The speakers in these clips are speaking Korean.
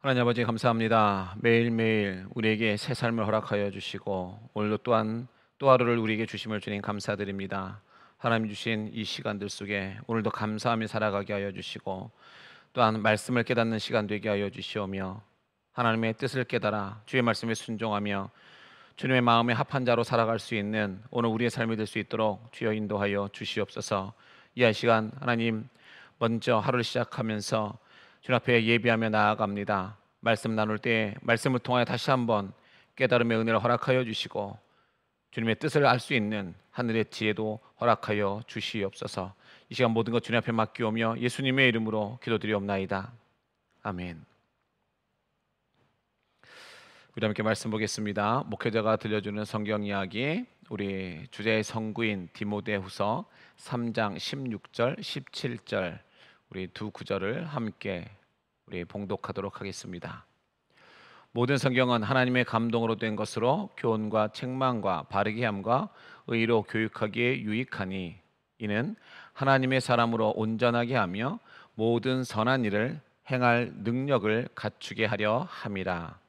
하나님 아버지 감사합니다. 매일매일 우리에게 새 삶을 허락하여 주시고 오늘도 또한 또 하루를 우리에게 주심을 주님 감사드립니다. 하나님 주신 이 시간들 속에 오늘도 감사하며 살아가게 하여 주시고 또한 말씀을 깨닫는 시간 되게 하여 주시오며 하나님의 뜻을 깨달아 주의 말씀에 순종하며 주님의 마음에 합한 자로 살아갈 수 있는 오늘 우리의 삶이 될 수 있도록 주여 인도하여 주시옵소서. 이 시간 하나님 먼저 하루를 시작하면서 주님 앞에 예비하며 나아갑니다. 말씀 나눌 때 말씀을 통하여 다시 한번 깨달음의 은혜를 허락하여 주시고 주님의 뜻을 알 수 있는 하늘의 지혜도 허락하여 주시옵소서. 이 시간 모든 것 주님 앞에 맡기오며 예수님의 이름으로 기도드리옵나이다. 아멘. 우리 함께 말씀 보겠습니다. 목회자가 들려주는 성경 이야기, 우리 주제의 성구인 디모데후서 3장 16절 17절 우리 두 구절을 함께 우리 봉독하도록 하겠습니다. 모든 성경은 하나님의 감동으로 된 것으로 교훈과 책망과 바르게 함과 의로 교육하기에 유익하니 이는 하나님의 사람으로 온전하게 하며 모든 선한 일을 행할 능력을 갖추게 하려 함이라.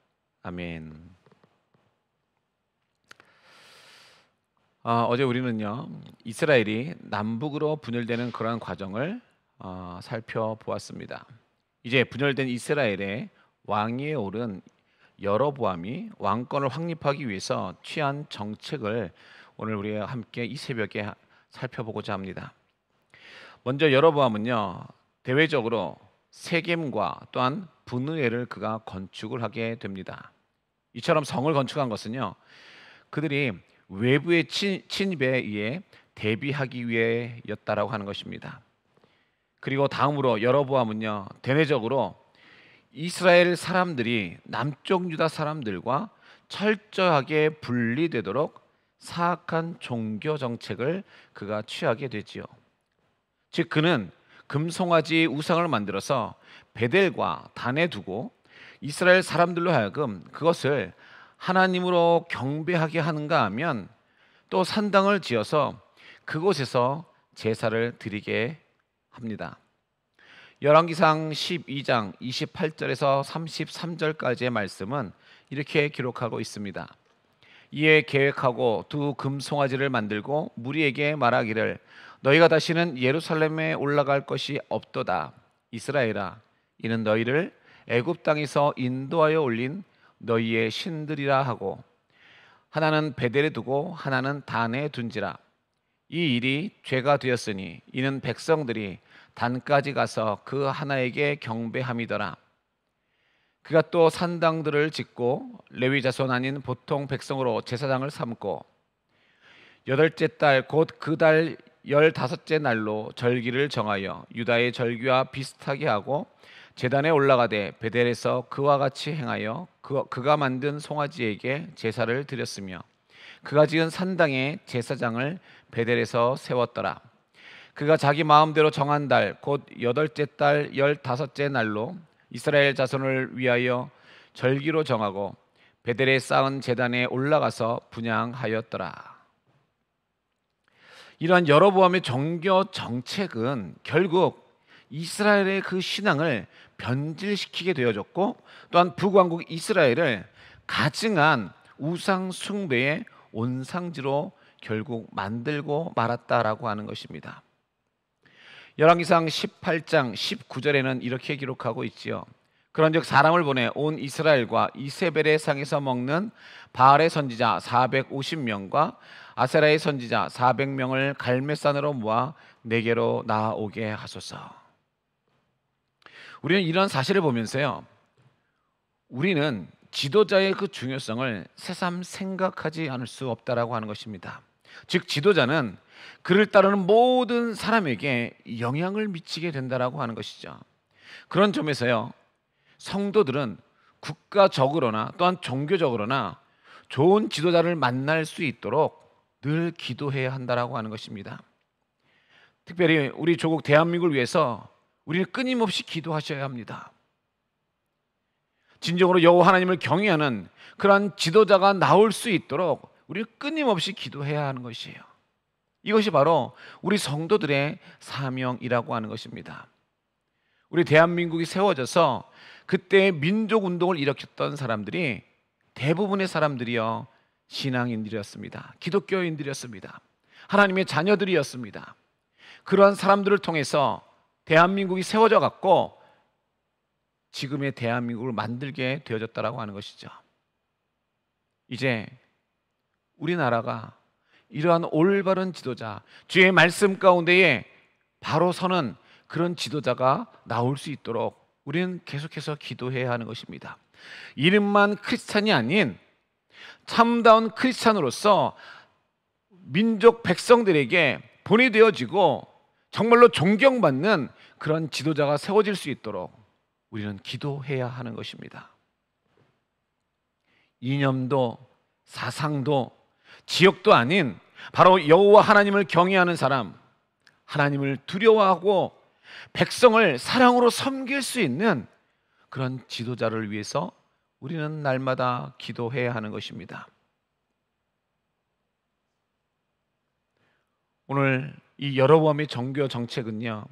아멘. 어제 우리는요 이스라엘이 남북으로 분열되는 그러한 과정을 살펴보았습니다. 이제 분열된 이스라엘의 왕위에 오른 여로보암이 왕권을 확립하기 위해서 취한 정책을 오늘 우리가 함께 이 새벽에 살펴보고자 합니다. 먼저 여로보암은요 대외적으로 세겜과 또한 분우엘을 그가 건축을 하게 됩니다. 이처럼 성을 건축한 것은요 그들이 외부의 침입에 의해 대비하기 위해였다라고 하는 것입니다. 그리고 다음으로 여로보암은요 대내적으로 이스라엘 사람들이 남쪽 유다 사람들과 철저하게 분리되도록 사악한 종교 정책을 그가 취하게 되지요. 즉 그는 금송아지 우상을 만들어서 베델과 단에 두고 이스라엘 사람들로 하여금 그것을 하나님으로 경배하게 하는가 하면 또 산당을 지어서 그곳에서 제사를 드리게 합니다. 열왕기상 12장 28절에서 33절까지의 말씀은 이렇게 기록하고 있습니다. 이에 계획하고 두 금송아지를 만들고 무리에게 말하기를 너희가 다시는 예루살렘에 올라갈 것이 없도다. 이스라엘아, 이는 너희를 애굽 땅에서 인도하여 올린 너희의 신들이라 하고 하나는 베델에 두고 하나는 단에 둔지라. 이 일이 죄가 되었으니 이는 백성들이 단까지 가서 그 하나에게 경배함이더라. 그가 또 산당들을 짓고 레위 자손 아닌 보통 백성으로 제사장을 삼고 여덟째 달 곧 그 달 15째 날로 절기를 정하여 유다의 절기와 비슷하게 하고 제단에 올라가되 베델에서 그와 같이 행하여 그가 만든 송아지에게 제사를 드렸으며 그가 지은 산당에 제사장을 베델에서 세웠더라. 그가 자기 마음대로 정한 달 곧 여덟째 달 15째 날로 이스라엘 자손을 위하여 절기로 정하고 베델에 쌓은 제단에 올라가서 분향하였더라. 이러한 여로보암의 종교 정책은 결국 이스라엘의 그 신앙을 변질시키게 되어졌고 또한 북왕국 이스라엘을 가증한 우상 숭배의 온상지로 결국 만들고 말았다라고 하는 것입니다. 열왕기상 18장 19절에는 이렇게 기록하고 있지요. 그런즉 사람을 보내 온 이스라엘과 이세벨의 상에서 먹는 바알의 선지자 450명과 아세라의 선지자 400명을 갈멜산으로 모아 내게로 나아오게 하소서. 우리는 이런 사실을 보면서요 우리는 지도자의 그 중요성을 새삼 생각하지 않을 수 없다라고 하는 것입니다. 즉 지도자는 그를 따르는 모든 사람에게 영향을 미치게 된다라고 하는 것이죠. 그런 점에서요 성도들은 국가적으로나 또한 종교적으로나 좋은 지도자를 만날 수 있도록 늘 기도해야 한다라고 하는 것입니다. 특별히 우리 조국 대한민국을 위해서 우리는 끊임없이 기도하셔야 합니다. 진정으로 여호와 하나님을 경외하는 그러한 지도자가 나올 수 있도록 우리는 끊임없이 기도해야 하는 것이에요. 이것이 바로 우리 성도들의 사명이라고 하는 것입니다. 우리 대한민국이 세워져서 그때 민족 운동을 일으켰던 사람들이 대부분의 사람들이요 신앙인들이었습니다. 기독교인들이었습니다. 하나님의 자녀들이었습니다. 그러한 사람들을 통해서 대한민국이 세워져 갔고 지금의 대한민국을 만들게 되어졌다라고 하는 것이죠. 이제 우리나라가 이러한 올바른 지도자, 주의 말씀 가운데에 바로 서는 그런 지도자가 나올 수 있도록 우리는 계속해서 기도해야 하는 것입니다. 이름만 크리스찬이 아닌 참다운 크리스찬으로서 민족 백성들에게 보내되어지고 정말로 존경받는 그런 지도자가 세워질 수 있도록 우리는 기도해야 하는 것입니다. 이념도 사상도 지역도 아닌 바로 여호와 하나님을 경외하는 사람, 하나님을 두려워하고 백성을 사랑으로 섬길 수 있는 그런 지도자를 위해서 우리는 날마다 기도해야 하는 것입니다. 오늘 이 여로보암의 정교 정책은요,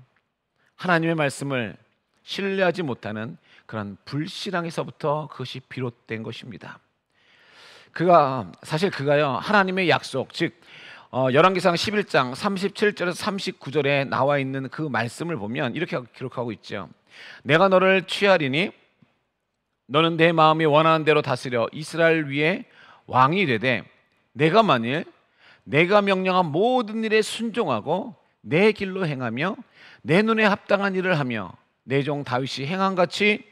하나님의 말씀을 신뢰하지 못하는 그런 불신앙에서부터 그것이 비롯된 것입니다. 그가요 하나님의 약속, 즉 열왕기상 11장 37절에서 39절에 나와 있는 그 말씀을 보면 이렇게 기록하고 있죠. 내가 너를 취하리니 너는 내 마음이 원하는 대로 다스려 이스라엘 위에 왕이 되되 내가 만일 내가 명령한 모든 일에 순종하고 내 길로 행하며 내 눈에 합당한 일을 하며 내 종 다윗이 행한 같이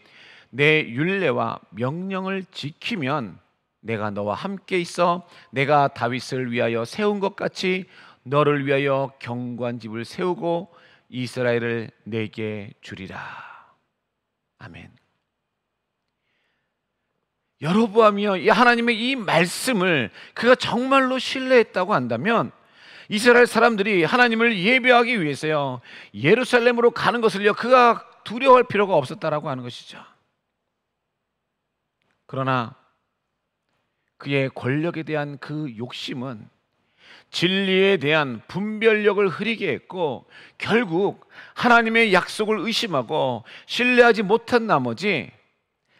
내 율례와 명령을 지키면 내가 너와 함께 있어 내가 다윗을 위하여 세운 것 같이 너를 위하여 견고한 집을 세우고 이스라엘을 내게 주리라. 아멘. 여로보암이요, 이 하나님의 이 말씀을 그가 정말로 신뢰했다고 한다면 이스라엘 사람들이 하나님을 예배하기 위해서요 예루살렘으로 가는 것을요 그가 두려워할 필요가 없었다라고 하는 것이죠. 그러나 그의 권력에 대한 그 욕심은 진리에 대한 분별력을 흐리게 했고 결국 하나님의 약속을 의심하고 신뢰하지 못한 나머지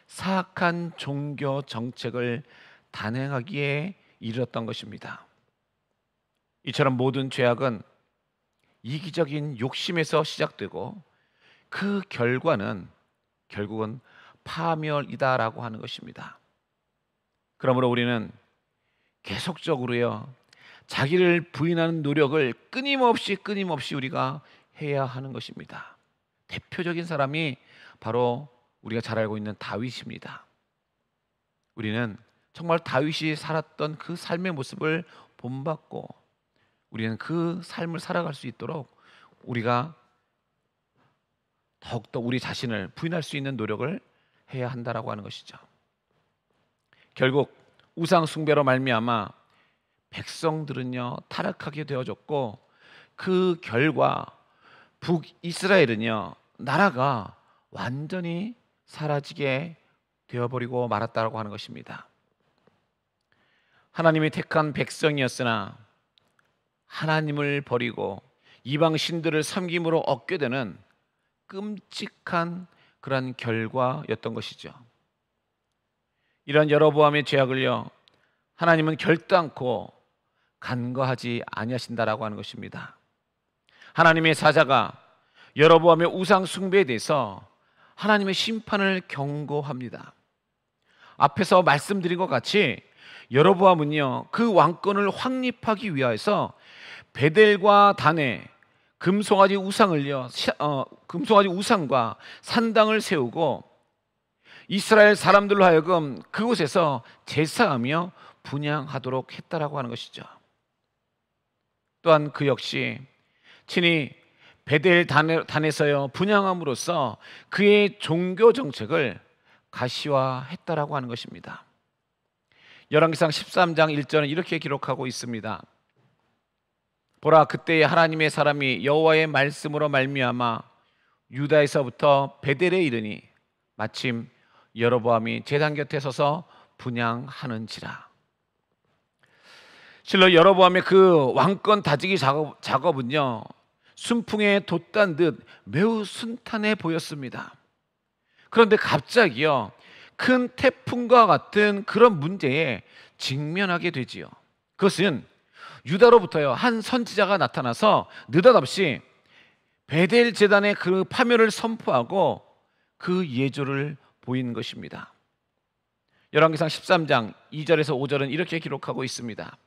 사악한 종교 정책을 단행하기에 이르렀던 것입니다. 이처럼 모든 죄악은 이기적인 욕심에서 시작되고 그 결과는 결국은 파멸이다라고 하는 것입니다. 그러므로 우리는 계속적으로요 자기를 부인하는 노력을 끊임없이 우리가 해야 하는 것입니다. 대표적인 사람이 바로 우리가 잘 알고 있는 다윗입니다. 우리는 정말 다윗이 살았던 그 삶의 모습을 본받고 우리는 그 삶을 살아갈 수 있도록 우리가 더욱더 우리 자신을 부인할 수 있는 노력을 해야 한다라고 하는 것이죠. 결국 우상 숭배로 말미암아 백성들은요 타락하게 되어졌고 그 결과 북이스라엘은요 나라가 완전히 사라지게 되어버리고 말았다라고 하는 것입니다. 하나님이 택한 백성이었으나 하나님을 버리고 이방 신들을 섬김으로 얻게 되는 끔찍한 그런 결과였던 것이죠. 이런 여로보암의 죄악을요 하나님은 결단코 간과하지 아니하신다라고 하는 것입니다. 하나님의 사자가 여로보암의 우상 숭배에 대해서 하나님의 심판을 경고합니다. 앞에서 말씀드린 것 같이 여로보암은요 그 왕권을 확립하기 위해서 베델과 단에 금송아지 우상과 산당을 세우고 이스라엘 사람들로 하여금 그곳에서 제사하며 분향하도록 했다라고 하는 것이죠. 또한 그 역시 친히 베델 단에서요 분향함으로써 그의 종교 정책을 가시화했다라고 하는 것입니다. 열왕기상 13장 1절은 이렇게 기록하고 있습니다. 보라, 그때에 하나님의 사람이 여호와의 말씀으로 말미암아 유다에서부터 베델에 이르니 마침 여로보암이 제단 곁에 서서 분향하는지라. 실로 여로보암의 그 왕권 다지기 작업은요 순풍에 돛단 듯 매우 순탄해 보였습니다. 그런데 갑자기요, 큰 태풍과 같은 그런 문제에 직면하게 되지요. 그것은 유다로부터요, 한 선지자가 나타나서 느닷없이 베델 제단의 그 파멸을 선포하고 그 예조를 보인 것입니다. 열왕기상 13장 2절에서 5절은 이렇게 기록하고 있습니다.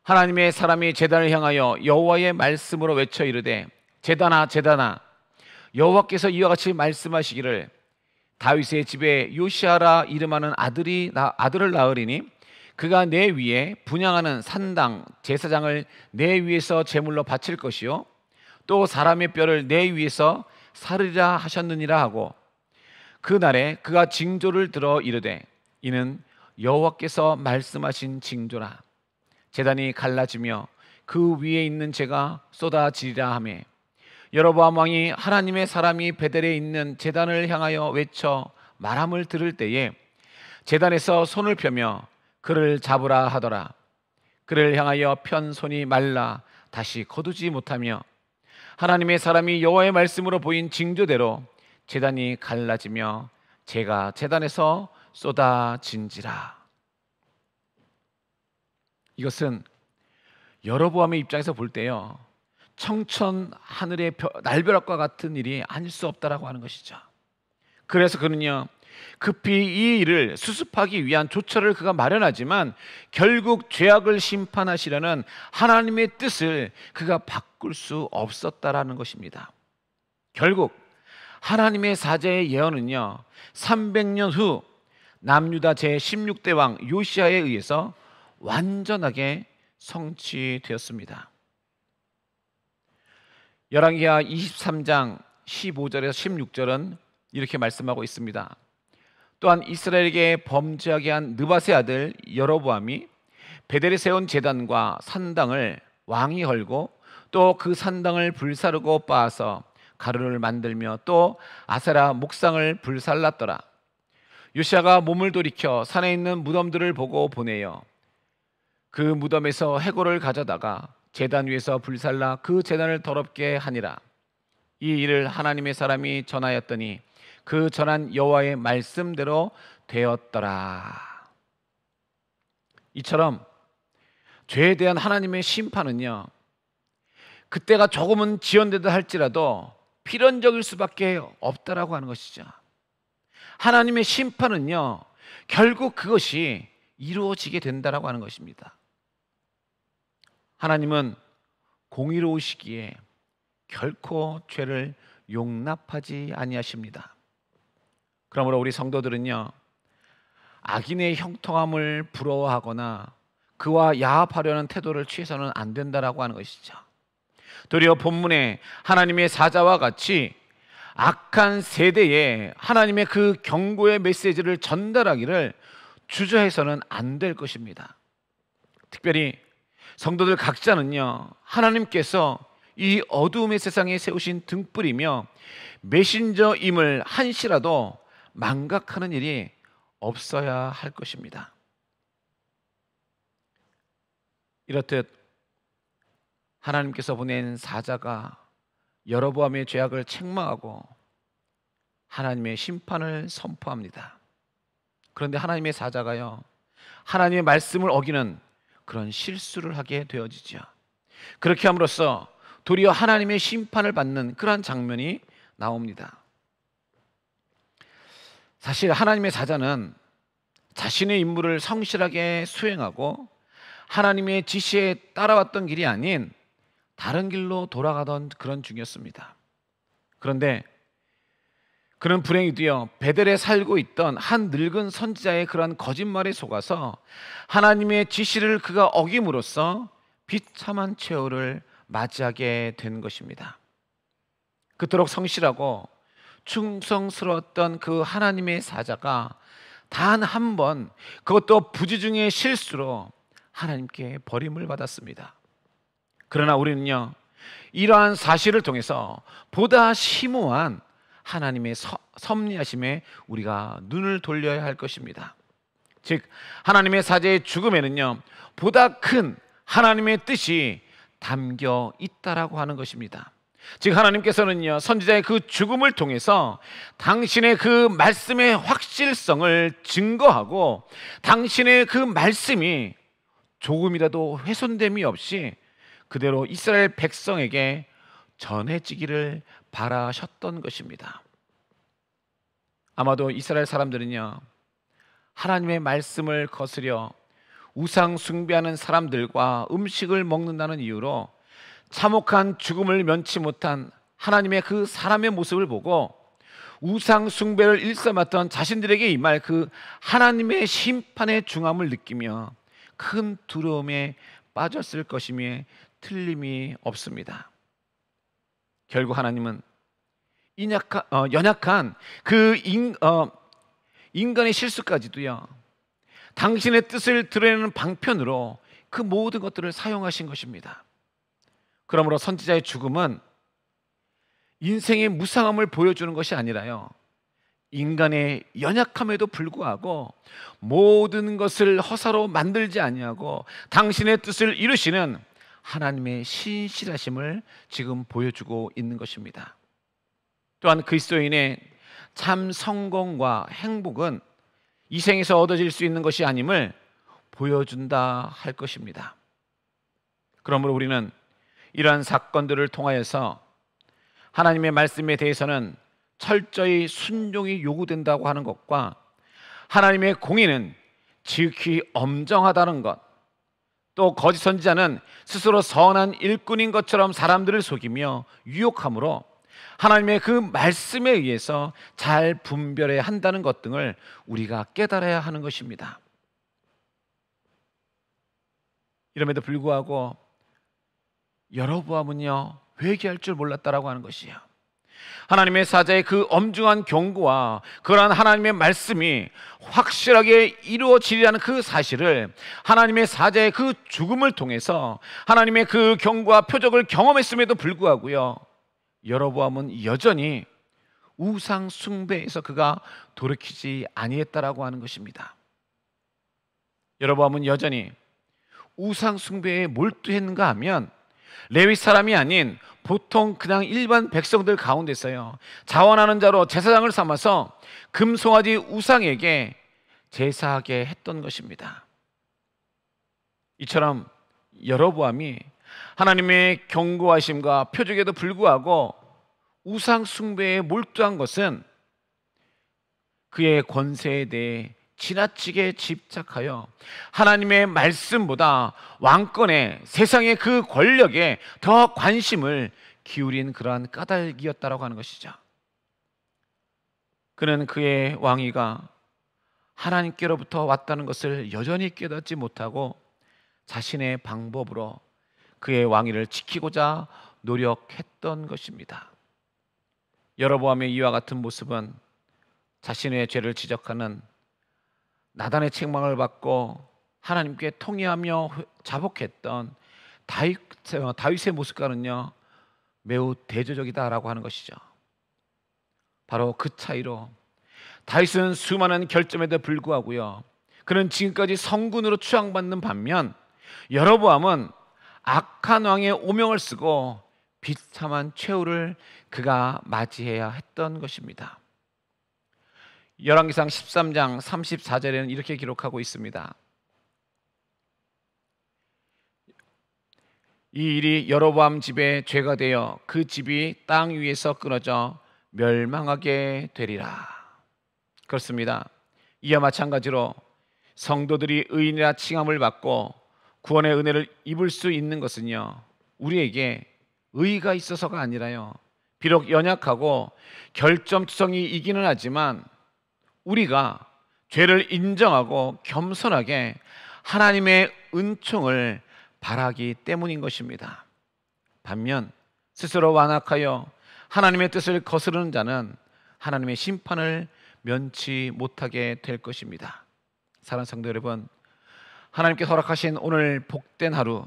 하나님의 사람이 제단을 향하여 여호와의 말씀으로 외쳐 이르되 제단아 제단아 여호와께서 이와 같이 말씀하시기를 다윗의 집에 요시아라 이름하는 아들을 낳으리니 그가 내 위에 분향하는 산당 제사장을 내 위에서 제물로 바칠 것이요 또 사람의 뼈를 내 위에서 사르리라 하셨느니라 하고 그날에 그가 징조를 들어 이르되 이는 여호와께서 말씀하신 징조라 제단이 갈라지며 그 위에 있는 재가 쏟아지리라 하매 여로보암 왕이 하나님의 사람이 베델에 있는 제단을 향하여 외쳐 말함을 들을 때에 제단에서 손을 펴며 그를 잡으라 하더라. 그를 향하여 편 손이 말라 다시 거두지 못하며 하나님의 사람이 여호와의 말씀으로 보인 징조대로 제단이 갈라지며 재가 제단에서 쏟아진지라. 이것은 여로보암의 입장에서 볼 때요, 청천 하늘의 날벼락과 같은 일이 아닐 수 없다라고 하는 것이죠. 그래서 그는요, 급히 이 일을 수습하기 위한 조처를 그가 마련하지만 결국 죄악을 심판하시려는 하나님의 뜻을 그가 바꿀 수 없었다라는 것입니다. 결국 하나님의 사자의 예언은요, 300년 후 남유다 제16대 왕 요시아에 의해서 완전하게 성취되었습니다. 열왕기하 23장 15절에서 16절은 이렇게 말씀하고 있습니다. 또한 이스라엘에게 범죄하게 한 느밧의 아들 여로보암이 베델에 세운 제단과 산당을 왕이 헐고 또 그 산당을 불사르고 빻아서 가루를 만들며 또 아세라 목상을 불살랐더라. 요시아가 몸을 돌이켜 산에 있는 무덤들을 보고 보내어 그 무덤에서 해골을 가져다가 제단 위에서 불살라 그 제단을 더럽게 하니라. 이 일을 하나님의 사람이 전하였더니 그 전한 여호와의 말씀대로 되었더라. 이처럼 죄에 대한 하나님의 심판은요, 그때가 조금은 지연되다 할지라도 필연적일 수밖에 없다라고 하는 것이죠. 하나님의 심판은요, 결국 그것이 이루어지게 된다라고 하는 것입니다. 하나님은 공의로우시기에 결코 죄를 용납하지 아니하십니다. 그러므로 우리 성도들은요, 악인의 형통함을 부러워하거나 그와 야합하려는 태도를 취해서는 안 된다라고 하는 것이죠. 도리어 본문에 하나님의 사자와 같이 악한 세대에 하나님의 그 경고의 메시지를 전달하기를 주저해서는 안 될 것입니다. 특별히 성도들 각자는요, 하나님께서 이 어두움의 세상에 세우신 등불이며 메신저임을 한시라도 망각하는 일이 없어야 할 것입니다. 이렇듯 하나님께서 보낸 사자가 여로보암의 죄악을 책망하고 하나님의 심판을 선포합니다. 그런데 하나님의 사자가요, 하나님의 말씀을 어기는 그런 실수를 하게 되어지죠. 그렇게 함으로써 도리어 하나님의 심판을 받는 그러한 장면이 나옵니다. 사실 하나님의 사자는 자신의 임무를 성실하게 수행하고 하나님의 지시에 따라왔던 길이 아닌 다른 길로 돌아가던 그런 중이었습니다. 그런데 그는 불행히도요, 베델에 살고 있던 한 늙은 선지자의 그러한 거짓말에 속아서 하나님의 지시를 그가 어김으로써 비참한 최후를 맞이하게 된 것입니다. 그토록 성실하고 충성스러웠던 그 하나님의 사자가 단 한 번, 그것도 부지중의 실수로 하나님께 버림을 받았습니다. 그러나 우리는요, 이러한 사실을 통해서 보다 심오한 하나님의 섭리하심에 우리가 눈을 돌려야 할 것입니다. 즉 하나님의 사자의 죽음에는요, 보다 큰 하나님의 뜻이 담겨 있다라고 하는 것입니다. 즉 하나님께서는요, 선지자의 그 죽음을 통해서 당신의 그 말씀의 확실성을 증거하고 당신의 그 말씀이 조금이라도 훼손됨이 없이 그대로 이스라엘 백성에게 전해지기를 바라셨던 것입니다. 아마도 이스라엘 사람들은요, 하나님의 말씀을 거스려 우상 숭배하는 사람들과 음식을 먹는다는 이유로 참혹한 죽음을 면치 못한 하나님의 그 사람의 모습을 보고 우상 숭배를 일삼았던 자신들에게 임할 그 하나님의 심판의 중함을 느끼며 큰 두려움에 빠졌을 것임에 틀림이 없습니다. 결국 하나님은 연약한 그 인간의 실수까지도요, 당신의 뜻을 드러내는 방편으로 그 모든 것들을 사용하신 것입니다. 그러므로 선지자의 죽음은 인생의 무상함을 보여주는 것이 아니라요, 인간의 연약함에도 불구하고 모든 것을 허사로 만들지 아니하고 당신의 뜻을 이루시는 하나님의 신실하심을 지금 보여주고 있는 것입니다. 또한 그리스도인의 참 성공과 행복은 이 생에서 얻어질 수 있는 것이 아님을 보여준다 할 것입니다. 그러므로 우리는 이러한 사건들을 통하여서 하나님의 말씀에 대해서는 철저히 순종이 요구된다고 하는 것과 하나님의 공의는 지극히 엄정하다는 것, 또 거짓 선지자는 스스로 선한 일꾼인 것처럼 사람들을 속이며 유혹함으로 하나님의 그 말씀에 의해서 잘 분별해야 한다는 것 등을 우리가 깨달아야 하는 것입니다. 이럼에도 불구하고 여로보암은요, 회개할 줄 몰랐다라고 하는 것이에요. 하나님의 사자의 그 엄중한 경고와 그러한 하나님의 말씀이 확실하게 이루어지리라는 그 사실을 하나님의 사자의 그 죽음을 통해서 하나님의 그 경고와 표적을 경험했음에도 불구하고요, 여로보암은 여전히 우상 숭배에서 그가 돌이키지 아니했다라고 하는 것입니다. 여로보암은 여전히 우상 숭배에 몰두했는가 하면 레위 사람이 아닌 보통 그냥 일반 백성들 가운데서요, 자원하는 자로 제사장을 삼아서 금송아지 우상에게 제사하게 했던 것입니다. 이처럼 여로보암이 하나님의 경고하심과 표적에도 불구하고 우상 숭배에 몰두한 것은 그의 권세에 대해 지나치게 집착하여 하나님의 말씀보다 왕권에, 세상의 그 권력에 더 관심을 기울인 그러한 까닭이었다라고 하는 것이죠. 그는 그의 왕위가 하나님께로부터 왔다는 것을 여전히 깨닫지 못하고 자신의 방법으로 그의 왕위를 지키고자 노력했던 것입니다. 여로보암의 이와 같은 모습은 자신의 죄를 지적하는 나단의 책망을 받고 하나님께 통회하며 자복했던 다윗의 모습과는요, 매우 대조적이다라고 하는 것이죠. 바로 그 차이로 다윗은 수많은 결점에도 불구하고요, 그는 지금까지 성군으로 추앙받는 반면 여로보암은 악한 왕의 오명을 쓰고 비참한 최후를 그가 맞이해야 했던 것입니다. 열왕기상 13장 34절에는 이렇게 기록하고 있습니다. 이 일이 여로보암 집에 죄가 되어 그 집이 땅 위에서 끊어져 멸망하게 되리라. 그렇습니다. 이와 마찬가지로 성도들이 의인이라 칭함을 받고 구원의 은혜를 입을 수 있는 것은요, 우리에게 의의가 있어서가 아니라요, 비록 연약하고 결점투성이 이기는 하지만 우리가 죄를 인정하고 겸손하게 하나님의 은총을 바라기 때문인 것입니다. 반면 스스로 완악하여 하나님의 뜻을 거스르는 자는 하나님의 심판을 면치 못하게 될 것입니다. 사랑하는 성도 여러분, 하나님께서 허락하신 오늘 복된 하루,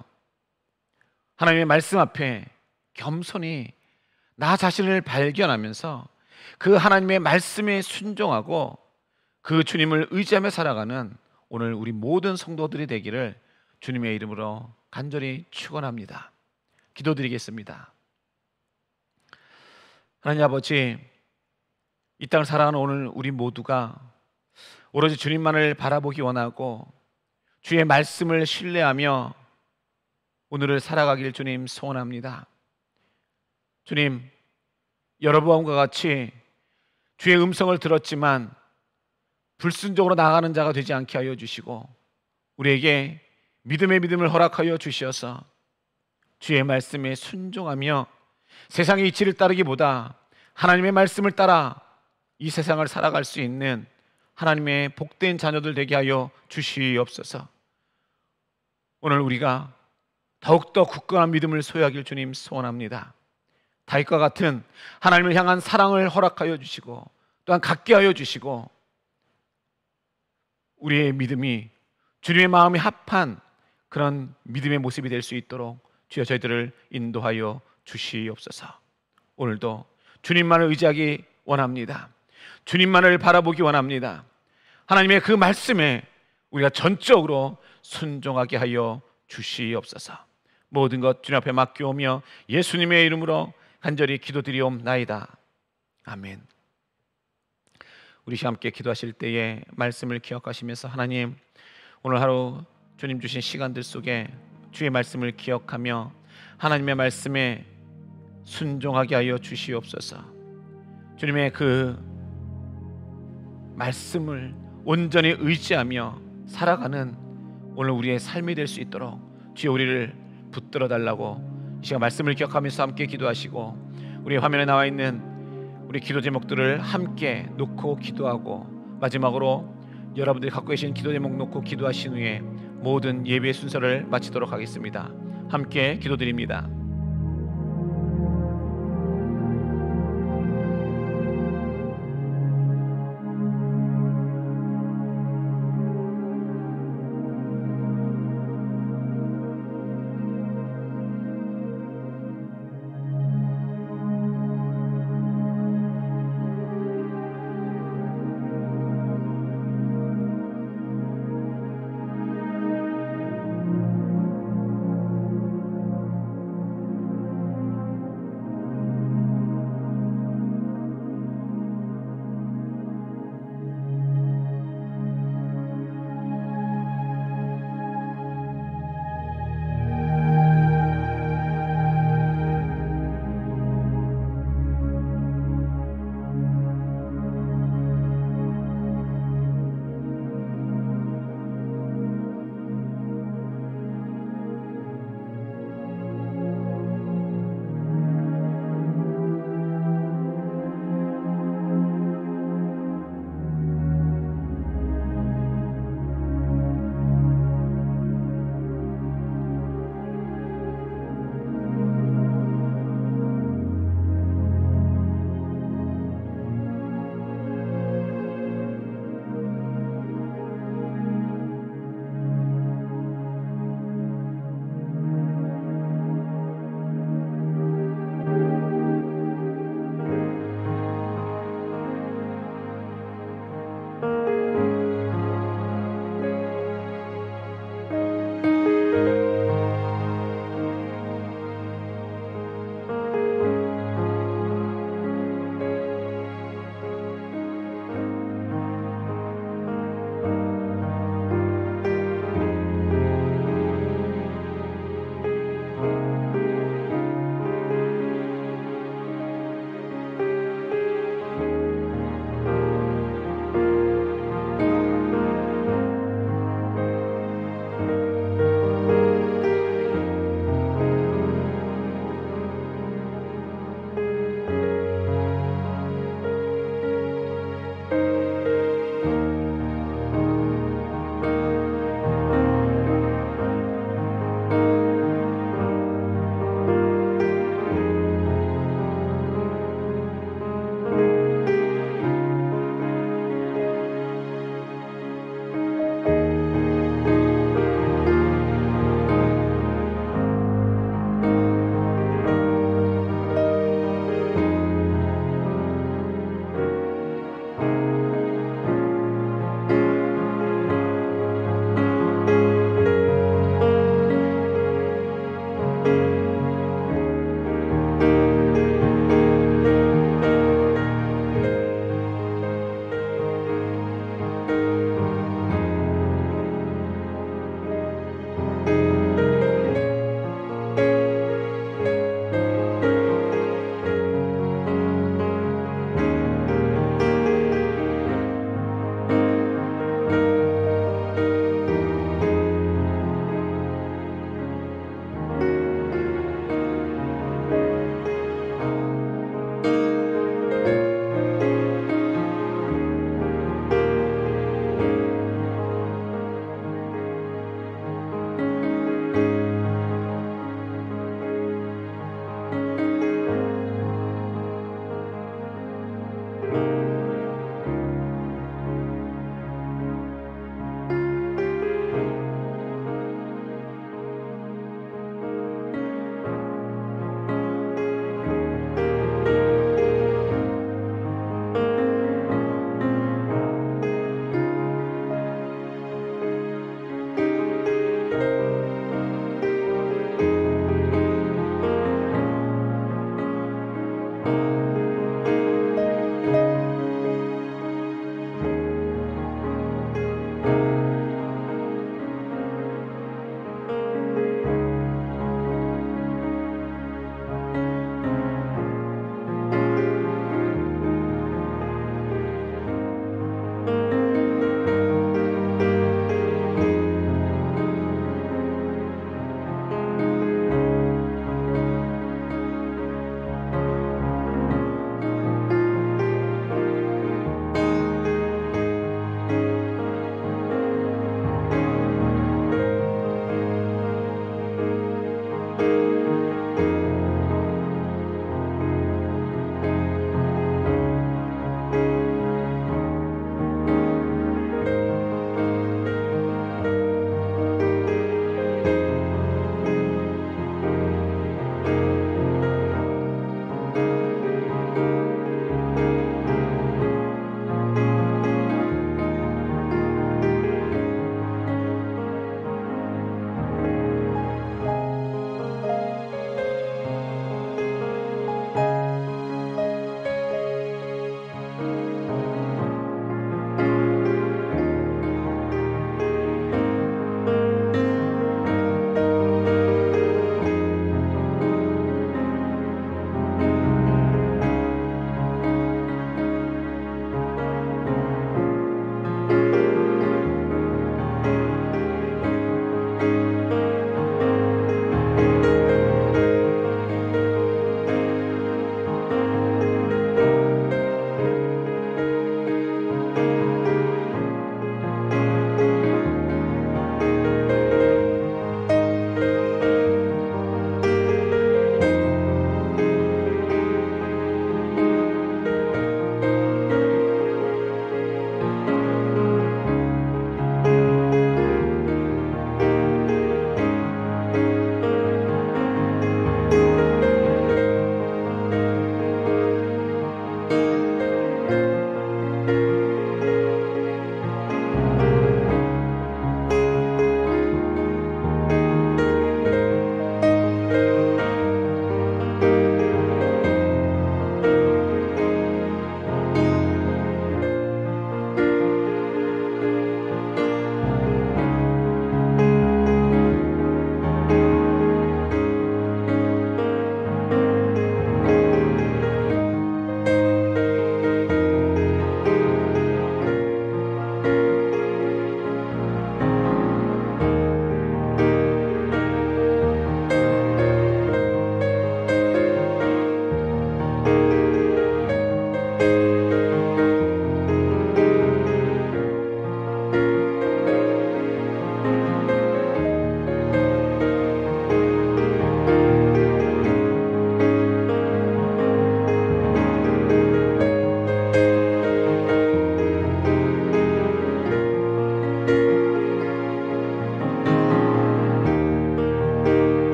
하나님의 말씀 앞에 겸손히 나 자신을 발견하면서 그 하나님의 말씀에 순종하고 그 주님을 의지하며 살아가는 오늘 우리 모든 성도들이 되기를 주님의 이름으로 간절히 축원합니다. 기도드리겠습니다. 하나님 아버지, 이 땅을 살아가는 오늘 우리 모두가 오로지 주님만을 바라보기 원하고 주의 말씀을 신뢰하며 오늘을 살아가길 주님 소원합니다. 주님, 여로보암과 같이 주의 음성을 들었지만 불순종으로 나아가는 자가 되지 않게 하여 주시고 우리에게 믿음의 믿음을 허락하여 주시어서 주의 말씀에 순종하며 세상의 이치를 따르기보다 하나님의 말씀을 따라 이 세상을 살아갈 수 있는 하나님의 복된 자녀들 되게 하여 주시옵소서. 오늘 우리가 더욱더 굳건한 믿음을 소유하길 주님 소원합니다. 다윗과 같은 하나님을 향한 사랑을 허락하여 주시고 또한 갖게 하여 주시고 우리의 믿음이 주님의 마음에 합한 그런 믿음의 모습이 될 수 있도록 주여 저희들을 인도하여 주시옵소서. 오늘도 주님만을 의지하기 원합니다. 주님만을 바라보기 원합니다. 하나님의 그 말씀에 우리가 전적으로 순종하게 하여 주시옵소서. 모든 것 주님 앞에 맡겨오며 예수님의 이름으로 간절히 기도드리옵나이다. 아멘. 우리 함께 기도하실 때에 말씀을 기억하시면서 하나님, 오늘 하루 주님 주신 시간들 속에 주의 말씀을 기억하며 하나님의 말씀에 순종하게 하여 주시옵소서. 주님의 그 말씀을 온전히 의지하며 살아가는 오늘 우리의 삶이 될 수 있도록 주여 우리를 붙들어 달라고 이 시간 말씀을 기억하면서 함께 기도하시고 우리 화면에 나와 있는 우리 기도 제목들을 함께 놓고 기도하고 마지막으로 여러분들이 갖고 계신 기도 제목 놓고 기도하신 후에 모든 예배 순서를 마치도록 하겠습니다. 함께 기도드립니다.